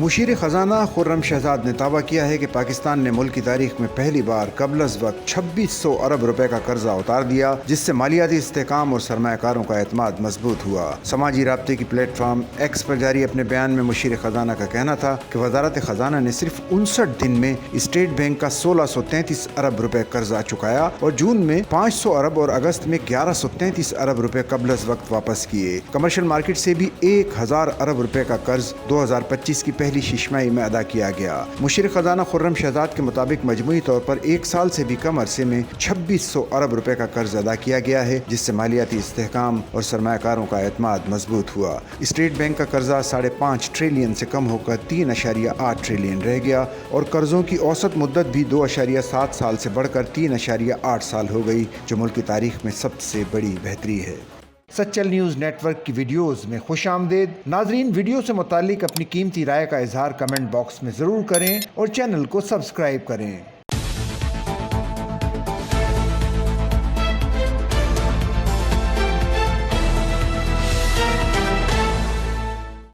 مشیر خزانہ خرم شہزاد نے دعویٰ کیا ہے کہ پاکستان نے ملک کی تاریخ میں پہلی بار قبل از وقت 2600 ارب روپے کا قرضہ اتار دیا، جس سے مالیاتی استحکام اور سرمایہ کاروں کا اعتماد مضبوط ہوا۔ سماجی رابطے کی پلیٹ فارم ایکس پر جاری اپنے بیان میں مشیر خزانہ کا کہنا تھا کہ وزارت خزانہ نے صرف 59 دن میں اسٹیٹ بینک کا 1633 ارب روپے قرضہ چکایا اور جون میں 500 ارب اور اگست میں 1133 ارب روپے قبل از وقت واپس کیے۔ کمرشل مارکیٹ سے بھی 1000 ارب روپے کا قرض 2025 کی پہلی ششماہی میں ادا کیا گیا۔ مشیر خزانہ خرم شہزاد کے مطابق مجموعی طور پر ایک سال سے بھی کم عرصے میں 2600 ارب روپے کا قرض ادا کیا گیا ہے، جس سے مالیاتی استحکام اور سرمایہ کاروں کا اعتماد مضبوط ہوا۔ اسٹیٹ بینک کا قرضہ 5.5 ٹریلین سے کم ہو کر 3.8 ٹریلین رہ گیا اور قرضوں کی اوسط مدت بھی 2.7 سال سے بڑھ کر 3.8 سال ہو گئی، جو ملک کی تاریخ میں سب سے بڑی بہتری ہے۔ سچل نیوز نیٹ ورک کی ویڈیوز میں خوش آمدید۔ ناظرین، ویڈیو سے متعلق اپنی قیمتی رائے کا اظہار کمنٹ باکس میں ضرور کریں اور چینل کو سبسکرائب کریں۔